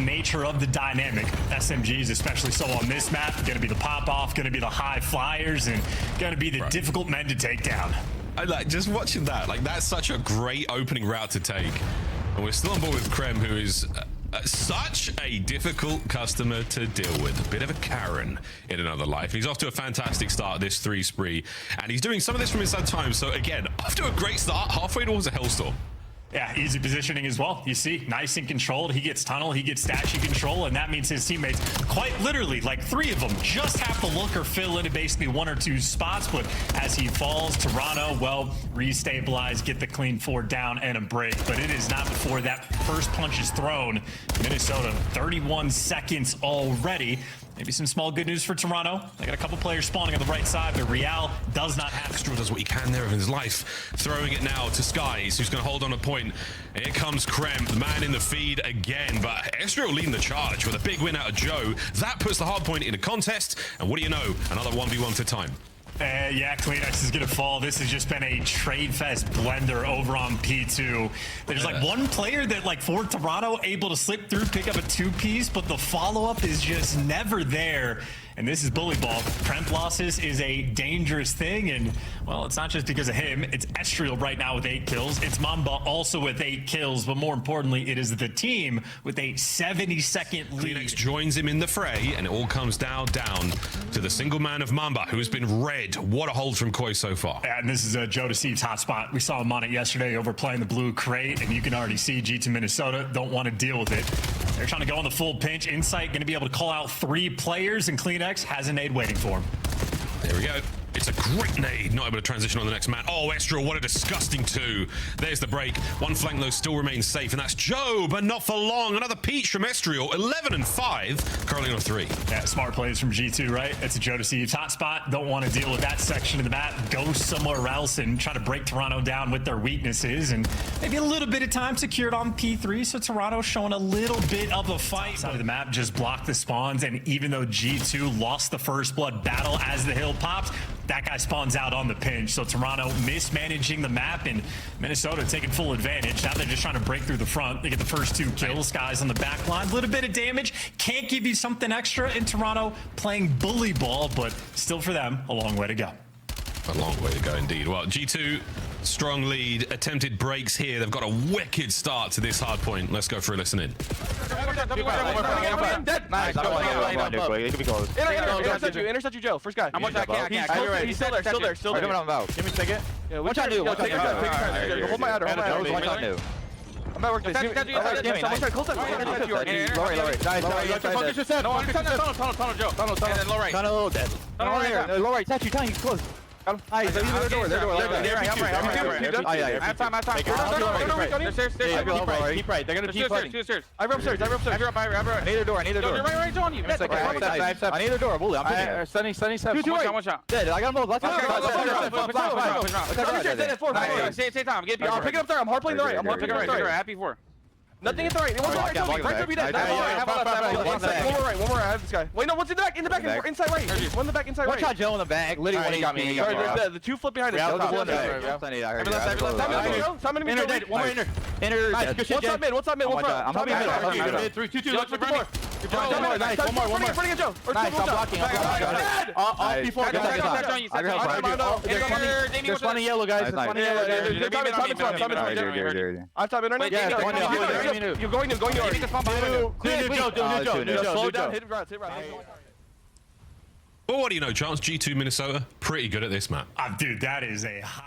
nature of the dynamic. SMGs, especially so on this map, going to be the pop-off, going to be the high flyers, and going to be the difficult men to take down. I like just watching that. Like, that's such a great opening route to take. And we're still on board with Kremp, who is such a difficult customer to deal with. A bit of a Karen in another life. He's off to a fantastic start, this 3 spree. And he's doing some of this from inside time. So again, off to a great start, halfway towards a Hellstorm. Yeah, easy positioning as well. You see, nice and controlled. He gets tunnel, he gets dashy control, and that means his teammates, quite literally, like 3 of them, just have to look or fill into basically 1 or 2 spots. But as he falls, Toronto, well, restabilize, get the clean 4 down and a break. But it is not before that first punch is thrown. Minnesota, 31 seconds already. Maybe some small good news for Toronto. They got a couple players spawning on the right side, but Real does not have. Estreal does what he can there of his life. Throwing it now to Skies, who's going to hold on a point. Here comes Kremp, the man in the feed again. But Estreal leading the charge with a big win out of Joe. That puts the hardpoint in a contest. And what do you know? Another 1v1 for time. Yeah, CleanX is going to fall. This has just been a trade fest blender over on P2. There's like one player that, like, for Toronto, able to slip through, pick up a 2-piece, but the follow-up is just never there. And this is bully ball. Kremp losses is a dangerous thing, and, well, it's not just because of him. It's Estreal right now with 8 kills. It's Mamba also with 8 kills, but more importantly, it is the team with a 70-second lead. CleanX joins him in the fray, and it all comes down to the single man of Mamba, who has been red. What a hold from Koi so far. And this is Joe Deceive's hotspot. We saw him on it yesterday overplaying the blue crate, and you can already see G2 Minnesota don't want to deal with it. They're trying to go on the full pinch. Insight going to be able to call out 3 players, and CleanX has a nade waiting for him. There we go. It's a great nade. Not able to transition on the next man. Oh, Estreal, what a disgusting 2. There's the break. One flank, though, still remains safe, and that's Joe, but not for long. Another peach from Estreal. 11 and 5. Currently on 3. Yeah, smart plays from G2, right? It's a Joe Deceive's hotspot. Don't want to deal with that section of the map. Go somewhere else and try to break Toronto down with their weaknesses. And maybe a little bit of time secured on P3, so Toronto showing a little bit of a fight. Side of the map just blocked the spawns, and even though G2 lost the first blood battle as the hill popped, that guy spawns out on the pinch. So Toronto mismanaging the map, and Minnesota taking full advantage. Now they're just trying to break through the front. They get the first 2 kills. Guys on the back line, a little bit of damage. Can't give you something extra in Toronto playing bully ball, but still for them, a long way to go. A long way to go indeed. Well, G2, strong lead, attempted breaks here. They've got a wicked start to this hard point. Let's go for a listen in. Intercept you, Joe. First guy. He's still there. Give me a second. What I do? Hold my header. I'm not working. Someone try to close that. Lower. Tunnel, Joe. Tunnel, low right. Tunnel dead. Low right. Touch you. He's close. Their door. I have time. Keep right. They're gonna keep fighting. I have upstairs. I need a door. Right on you. I need a door. Bully. I'm taking Sunny. One shot. dead. I got him. Let's Same time. I'm picking up there. I'm hard playing the right. I'm hard picking up the right. Happy 4. Nothing at the right. Right should be dead. One more. I have this guy. Wait, no. One's in the back. Inside right. One in the back. Inside right. One shot Joe in the back. Literally got me. The 2 flip behind us. One more. I'm helping mid. 3, 2, 2. Look for the door. Nice. One more. Nice. I'm blocking. There's funny yellow, guys. I'm tapping right now. You're going to. Slow down. Hit right. Well, what do you know, Chance? G2 Minnesota, pretty good at this map. Dude, that is a high...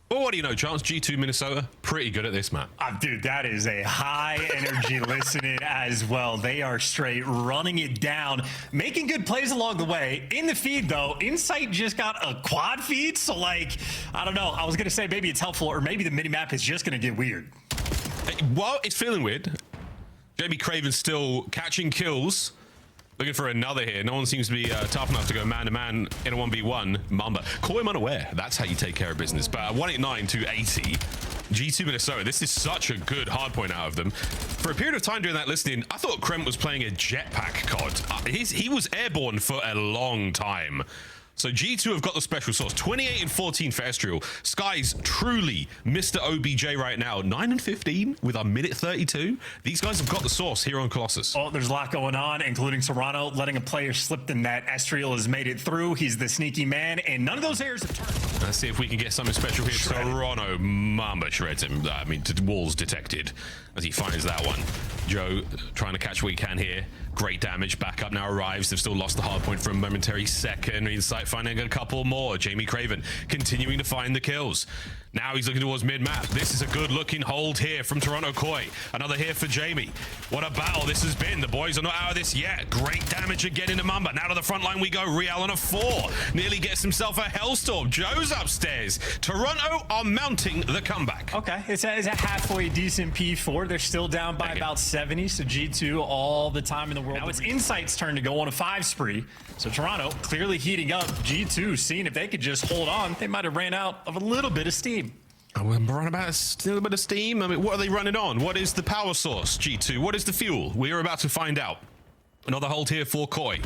Well, what do you know, Chance? G2 Minnesota, pretty good at this map. Dude, that is a high energy listening as well. They are straight running it down, making good plays along the way. In the feed, though, Insight just got a quad feed, so, like, I don't know. I was going to say maybe it's helpful, or maybe the mini-map is just going to get weird. Well, it's feeling weird. Jamie Craven's still catching kills. Looking for another here. No one seems to be tough enough to go man-to-man in a 1v1. Mamba. Call him unaware. That's how you take care of business. But 189 to 80. G2 Minnesota. This is such a good hard point out of them. For a period of time during that listening, I thought Kremp was playing a jetpack COD. He was airborne for a long time. So G2 have got the special sauce. 28 and 14 for Estreal. Sky's truly Mr. OBJ right now. 9 and 15 with our minute 32. These guys have got the sauce here on Colossus. Oh, there's a lot going on, including Toronto letting a player slip the net. Estreal has made it through. He's the sneaky man, and none of those errors have turned. Let's see if we can get something special here. Toronto, Mamba shreds him. I mean, walls detected as he finds that one. Joe trying to catch what he can here. Great damage. Backup now arrives. They've still lost the hard point for a momentary second. Insight finding a couple more. Jamie Craven continuing to find the kills. Now he's looking towards mid-map. This is a good-looking hold here from Toronto Koi. Another here for Jamie. What a battle this has been. The boys are not out of this yet. Great damage again into Mamba. Now to the front line we go. Real on a 4. Nearly gets himself a hellstorm. Joe's upstairs. Toronto are mounting the comeback. Okay, it's a halfway decent P4. They're still down by about 70, so G2 all the time in the world. Now it's Insight's turn to go on a 5 spree. So Toronto clearly heating up. G2 seeing if they could just hold on. They might have ran out of a little bit of steam. We're running about a little bit of steam. I mean, what are they running on? What is the power source, G2? What is the fuel? We are about to find out. Another hold here for Koi.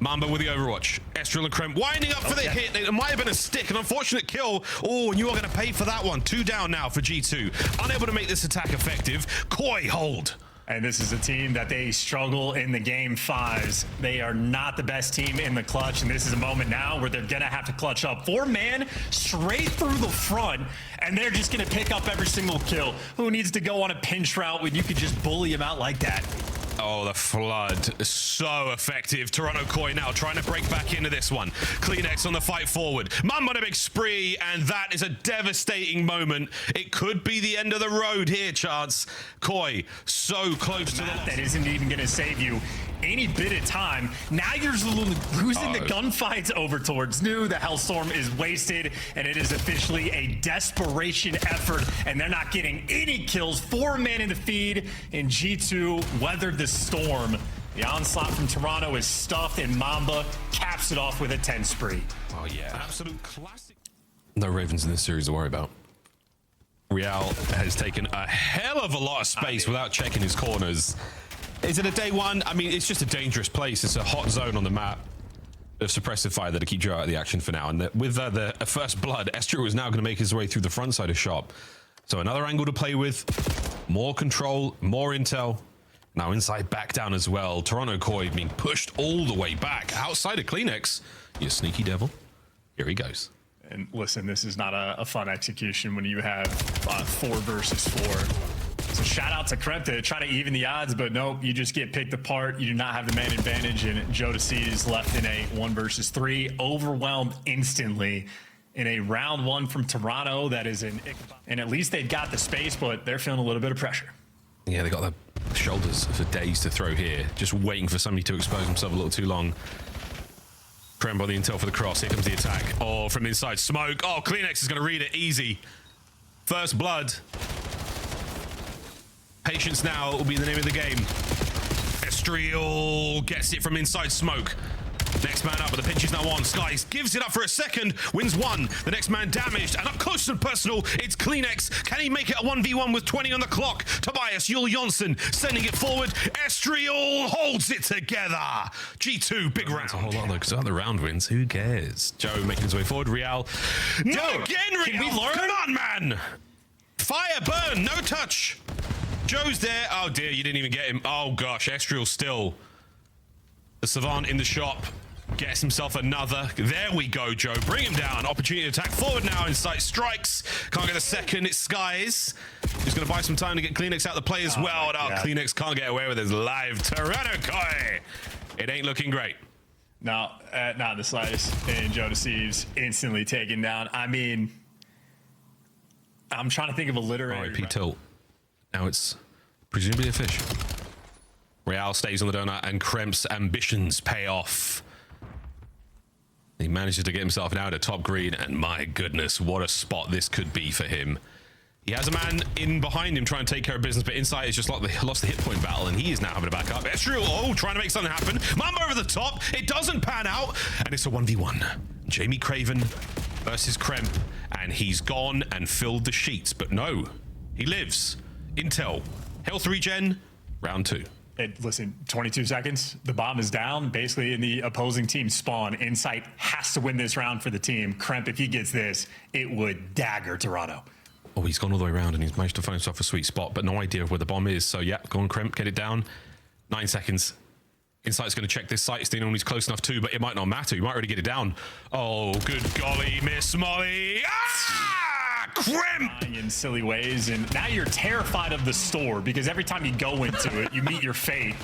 Mamba with the overwatch. Estreal and Kremp winding up for the hit. It might have been a stick, an unfortunate kill. Oh, and you are going to pay for that one. 2 down now for G2. Unable to make this attack effective. Koi hold. And this is a team that they struggle in the game 5s. They are not the best team in the clutch, and this is a moment now where they're gonna have to clutch up. 4-man straight through the front, and they're just gonna pick up every single kill. Who needs to go on a pinch route when you could just bully him out like that? Oh, the flood is so effective. Toronto Koi now trying to break back into this one. CleanX on the fight forward. Mamba on a big spree, and that is a devastating moment. It could be the end of the road here, Chance. Koi so close to the loss. That isn't even going to save you any bit of time. Now you're losing the gunfights over towards New. The Hellstorm is wasted, and it is officially a desperation effort, and they're not getting any kills. 4-man in the feed, and G2 weathered the storm. The onslaught from Toronto is stuffed, and Mamba caps it off with a 10 spree. Oh, yeah. Absolute classic. No Ravens in this series to worry about. Real has taken a hell of a lot of space without checking his corners. Is it a day one? I mean, it's just a dangerous place. It's a hot zone on the map of suppressive fire that'll keep you out of the action for now. And with the first blood, Estreal is now going to make his way through the front side of shop. So another angle to play with. More control, more intel. Now inside back down as well. Toronto Koi being pushed all the way back. Outside of CleanX. You sneaky devil. Here he goes. And listen, this is not a fun execution when you have 4 versus 4. So shout out to Kremp to try to even the odds, but nope, you just get picked apart. You do not have the man advantage, and Joe is left in a 1 versus 3, overwhelmed instantly in a round 1 from Toronto. That is an, and at least they've got the space, but they're feeling a little bit of pressure. Yeah, they got the shoulders for days to throw here, just waiting for somebody to expose himself a little too long. Kremp on the intel for the cross. Here comes the attack. Oh, from inside, smoke. Oh, CleanX is going to read it easy. First blood. Patience now will be the name of the game. Estreal gets it from inside smoke. Next man up, but the pinch is now on. Skies gives it up for a second, wins 1. The next man damaged, and up close and personal, it's CleanX. Can he make it a 1v1 with 20 on the clock? Tobias Yul Jonsson sending it forward. Estreal holds it together. G2, big round. That's a whole lot though, because other round wins, who cares? Joe making his way forward. Real. No, again, Real. Can we learn? Come on, man. Fire, burn, no touch. Joe's there. Oh dear, you didn't even get him. Oh gosh, Estreal still. The Savant in the shop gets himself another. There we go, Joe. Bring him down. Opportunity to attack forward now. Insight strikes. Can't get the second. It's Skies. He's going to buy some time to get CleanX out of the play as well. CleanX can't get away with his live Toronto Koi. It ain't looking great. No, not the slightest. And Joe Thieves instantly taken down. I mean, I'm trying to think of a literary. RIP tilt. Now it's presumably a fish. Real stays on the donut, and Kremp's ambitions pay off. He manages to get himself now to top green, and my goodness, what a spot this could be for him. He has a man in behind him trying to take care of business, but Insight has just lost the hit point battle, and he is now having to back up. Estreal, trying to make something happen. Mamba over the top. It doesn't pan out, and it's a 1v1. Jamie Craven versus Kremp, and he's gone and filled the sheets, but no, he lives. Intel, health regen, round 2. Listen, 22 seconds. The bomb is down. Basically, in the opposing team spawn, Insight has to win this round for the team. Kremp, if he gets this, it would dagger Toronto. Oh, he's gone all the way around and he's managed to find himself a sweet spot, but no idea of where the bomb is. So yeah, go on, Kremp, get it down. 9 seconds. Insight's going to check this site. It's the only one he's close enough to, but it might not matter. You might already get it down. Oh, good golly, Miss Molly. Ah! Kremp! In silly ways, and now you're terrified of the store because every time you go into it, you meet your fate.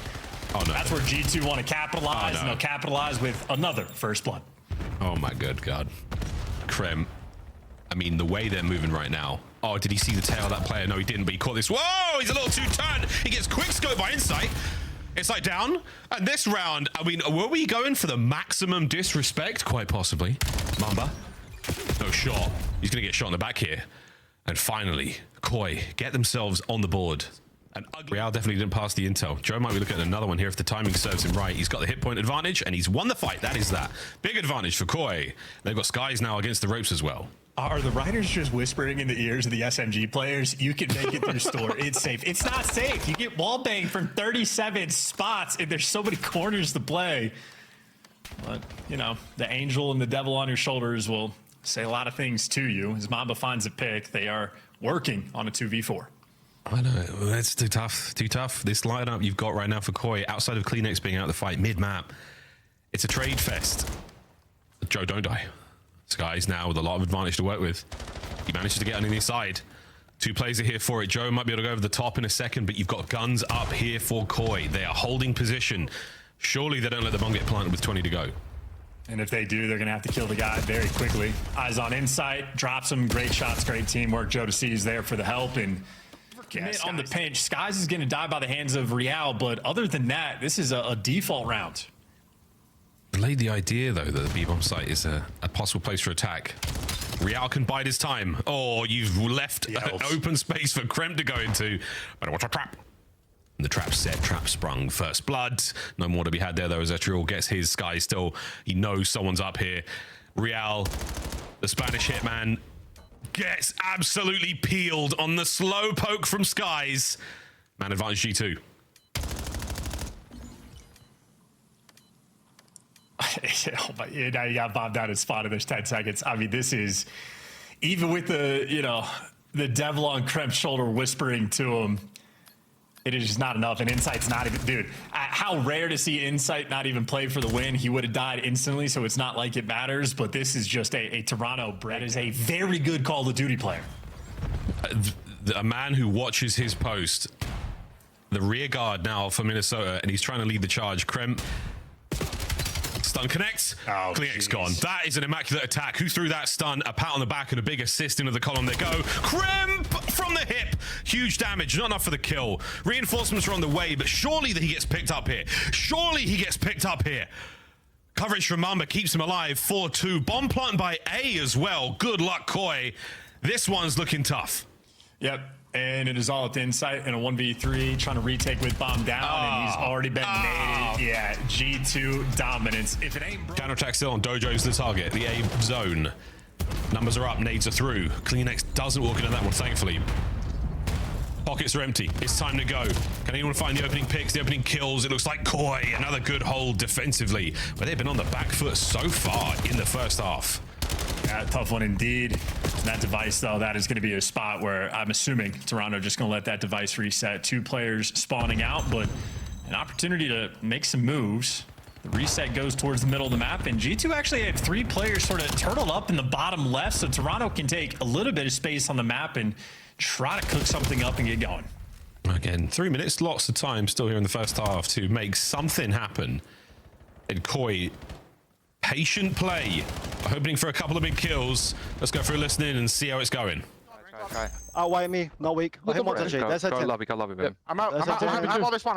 Oh, no. That's where G2 want to capitalize, and they'll capitalize with another first blood. Oh, my good God. Kremp. I mean, the way they're moving right now. Oh, did he see the tail of that player? No, he didn't, but he caught this. Whoa, he's a little too turned. He gets quick scope by Insight. Insight down. And this round, I mean, were we going for the maximum disrespect? Quite possibly. Mamba. No shot. He's going to get shot in the back here. And finally, Koi get themselves on the board. And Real definitely didn't pass the intel. Joe might be looking at another one here if the timing serves him right. He's got the hit point advantage, and he's won the fight. That is that. Big advantage for Koi. They've got Skies now against the ropes as well. Are the writers just whispering in the ears of the SMG players? You can make it through store. It's safe. It's not safe. You get wall banged from 37 spots, and there's so many corners to play. But, you know, the angel and the devil on your shoulders will say a lot of things to you. As Mamba finds a pick, they are working on a 2v4. I know. That's too tough. Too tough. This lineup you've got right now for Koi, outside of CleanX being out of the fight mid-map, it's a trade fest. Joe, don't die. Skies now with a lot of advantage to work with. He manages to get on the inside. 2 players are here for it. Joe might be able to go over the top in a second, but you've got guns up here for Koi. They are holding position. Surely they don't let the bomb get planted with 20 to go. And if they do, they're going to have to kill the guy very quickly. Eyes on Insight, drops him. Great shots, great teamwork. Joe is there for the help. And on the pinch, Skies is going to die by the hands of Real. But other than that, this is a default round. Laid the idea, though, that the B-bomb site is a possible place for attack. Real can bide his time. Oh, you've left an open space for Kremp to go into. Better watch a trap. And the trap set, trap sprung. First blood. No more to be had there, though, as Estreal gets his. Sky still. He knows someone's up here. Real, the Spanish hitman, gets absolutely peeled on the slow poke from Skies. Man advantage G2. Oh my, now you got bombed out and spotted. There's 10 seconds. I mean, this is even with the, you know, the devil on Kremp's shoulder whispering to him. It is just not enough. And Insight's not even, dude, how rare to see Insight not even play for the win. He would have died instantly, so it's not like it matters. But this is just a Toronto Brett is a very good Call of Duty player. A man who watches his post. The rear guard now for Minnesota, and he's trying to lead the charge. Kremp. Stun connects. Oh, CleanX gone. That is an immaculate attack. Who threw that stun? A pat on the back and a big assist into the column. They go. Kremp from the hip. Huge damage. Not enough for the kill. Reinforcements are on the way, but surely that he gets picked up here. Surely he gets picked up here. Coverage from Mamba keeps him alive. 4-2. Bomb plant by A as well. Good luck, Koi. This one's looking tough. Yep. And it is all at the Insight in a 1v3, trying to retake with bomb down, and he's already been naded. Yeah, G2 dominance. If it ain't counterattack still on Dojo's the target. The A zone. Numbers are up, nades are through. CleanX doesn't walk into that one, thankfully. Pockets are empty. It's time to go. Can anyone find the opening picks, the opening kills? It looks like Koi, another good hold defensively. But they've been on the back foot so far in the first half. Yeah, tough one indeed. That device, though, that is going to be a spot where I'm assuming Toronto just going to let that device reset. 2 players spawning out, but an opportunity to make some moves. The reset goes towards the middle of the map, and G2 actually have 3 players sort of turtled up in the bottom left, so Toronto can take a little bit of space on the map and try to cook something up and get going. Again, 3 minutes, lots of time still here in the first half to make something happen. And Koi, patient play, hoping for a couple of big kills. Let's go through listening and see how it's going. Why me? Not weak. I hit one touch. That's it. Go lobby, baby. I'm out. I'm all this one.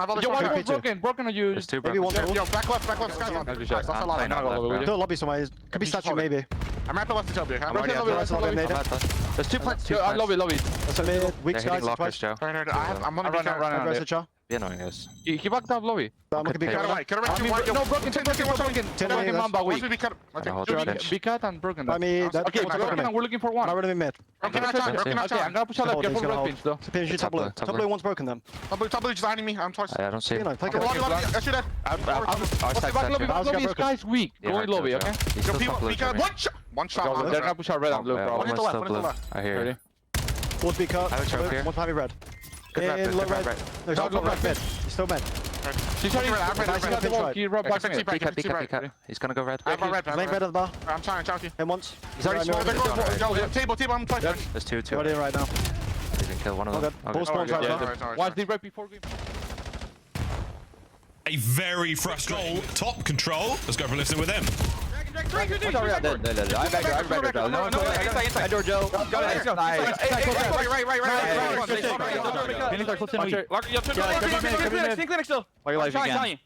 Broken on you. There's 2 Maybe one. Yo, back left, Skies on. That's a lot. Still lobby somewhere. Could be statue maybe. I'm at the left to tell you. I'm already at There's 2 plants. Lobby. That's a mid. Weak Skies. I'm gonna be running. Aggressive Cha. Be annoying us. He backed up lobby. I'm gonna be Okay. careful. No, broken. Take broken. Mamba weak. Be Cut and broken. By me, that Okay, broken and we're looking for one. I'm ready to mid. Okay, I'm gonna push out left. Careful red pinch though. So PNG top blue. Top blue one's broken them. Top blue just hiding me. I'm twice. I don't see him. Play Lobby, I shoot that. Back lobby, this guy's weak. Go in lobby, okay? He's still top blue, Jeremy. One shot. They're gonna push out red and blue, bro. One is still blue. I hear you. One's be cut. I have a choke here. One's heavy red. Good red, In good low red, red. red. No, he's not Low red red. mid. He's still mid. She's trying to He red back me. Pick up. He's gonna go red. I have a red. Main red at the bar. I'm trying. Him once. He's already Right, smoked. Table, I'm twice. There's two. Got in right now. You can kill one of them. Okay. Ball spawns right now. Watch the red before game. A very frustrating top control. Let's go for listening with them. I'm back there. No, inside. Door, Joe. Right. CleanX still. Play your life again.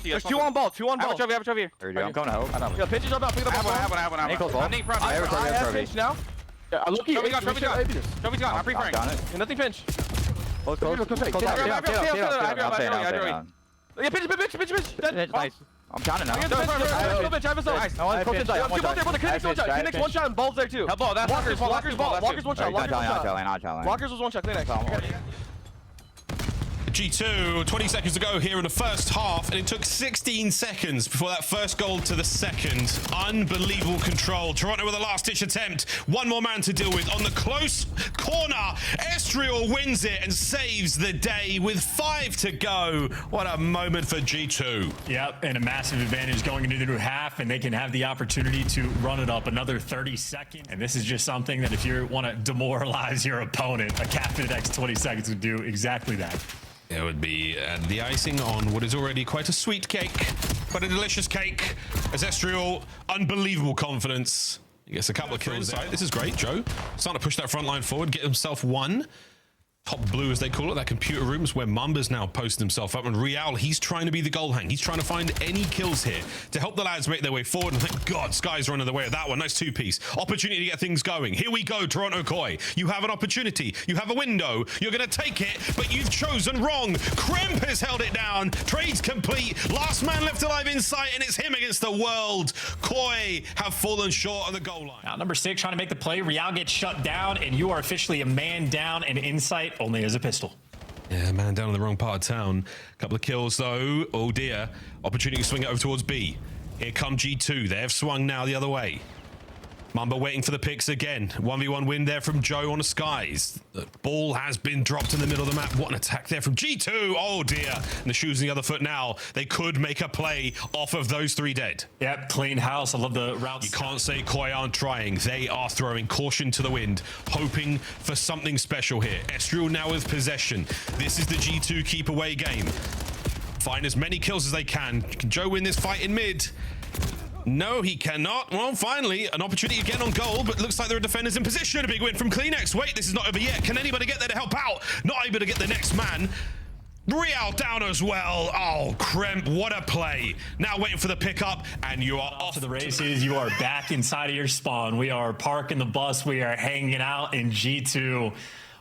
There's 2 on ball. I have a trophy here. I'm going to help. Yo, pinch is up now. Pick it up. I'm Nate front. I have pinch now. Trophy's gone. I'm pre-firing. Nothing pinch. Close. Yeah, pinch. Nice. I'm counting now. Pinch. I have a nice. CleanX one shot and balls there too. Walker's one shot. Walker's was one shot. CleanX. G2, 20 seconds to go here in the first half, and it took 16 seconds before that first goal to the second. Unbelievable control. Toronto with a last-ditch attempt. One more man to deal with on the close corner. Estreal wins it and saves the day with 5 to go. What a moment for G2. Yep, and a massive advantage going into the new half, and they can have the opportunity to run it up another 30 seconds. And this is just something that if you want to demoralize your opponent, a cap in the next 20 seconds would do exactly that. It would be the icing on what is already quite a sweet cake, but a delicious cake. As Estreal, unbelievable confidence. He gets a couple of kills there. This is great, Joe. Starting to push that front line forward, get himself one. Top blue, as they call it, that computer room is where Mamba's now posted himself up. And Real, he's trying to be the goal hang. He's trying to find any kills here to help the lads make their way forward. And thank God, Sky's running the way of that one. Nice two-piece. Opportunity to get things going. Here we go, Toronto Koi. You have an opportunity. You have a window. You're going to take it, but you've chosen wrong. Kremp has held it down. Trade's complete. Last man left alive in sight, and it's him against the world. Koi have fallen short on the goal line. Now, number 6 trying to make the play. Real gets shut down, and you are officially a man down and insight only as a pistol. Yeah, man down in the wrong part of town. Couple of kills though. Oh dear. Opportunity to swing it over towards B. Here come G2. They have swung now the other way. Mamba waiting for the picks again. 1v1 win there from Joe on the skies. The ball has been dropped in the middle of the map. What an attack there from G2. Oh dear. And the shoes in the other foot now. They could make a play off of those 3 dead. Yep, clean house. I love the routes. You can't say Koi aren't trying. They are throwing caution to the wind, hoping for something special here. Estreal now with possession. This is the G2 keep away game. Find as many kills as they can. Can Joe win this fight in mid? No, he cannot. Well, finally, an opportunity again on goal, but looks like there are defenders in position. A big win from CleanX. Wait, this is not over yet. Can anybody get there to help out? Not able to get the next man. Real down as well. Oh, Kremp, what a play. Now waiting for the pickup, and you are off to the races. You are back inside of your spawn. We are parking the bus. We are hanging out, and G2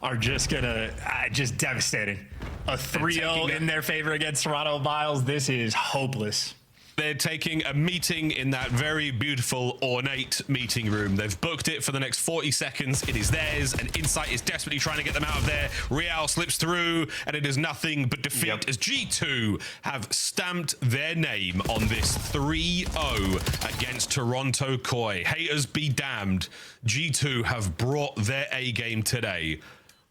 are just gonna, just devastating. A 3-0 in their favor against Toronto Miles. This is hopeless. They're taking a meeting in that very beautiful, ornate meeting room. They've booked it for the next 40 seconds. It is theirs, and Insight is desperately trying to get them out of there. Real slips through, and it is nothing but defeat as G2 have stamped their name on this 3-0 against Toronto Koi. Haters be damned. G2 have brought their A-game today.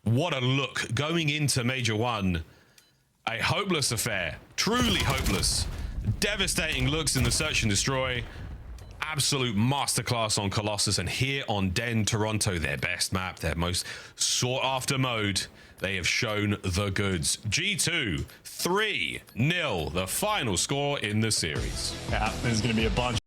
What a look going into Major 1. A hopeless affair. Truly hopeless. Devastating looks in the search and destroy. Absolute masterclass on Colossus, and here on Den Toronto, their best map, their most sought after mode. They have shown the goods. G2 3-0, the final score in the series. Yeah, there's going to be a bunch.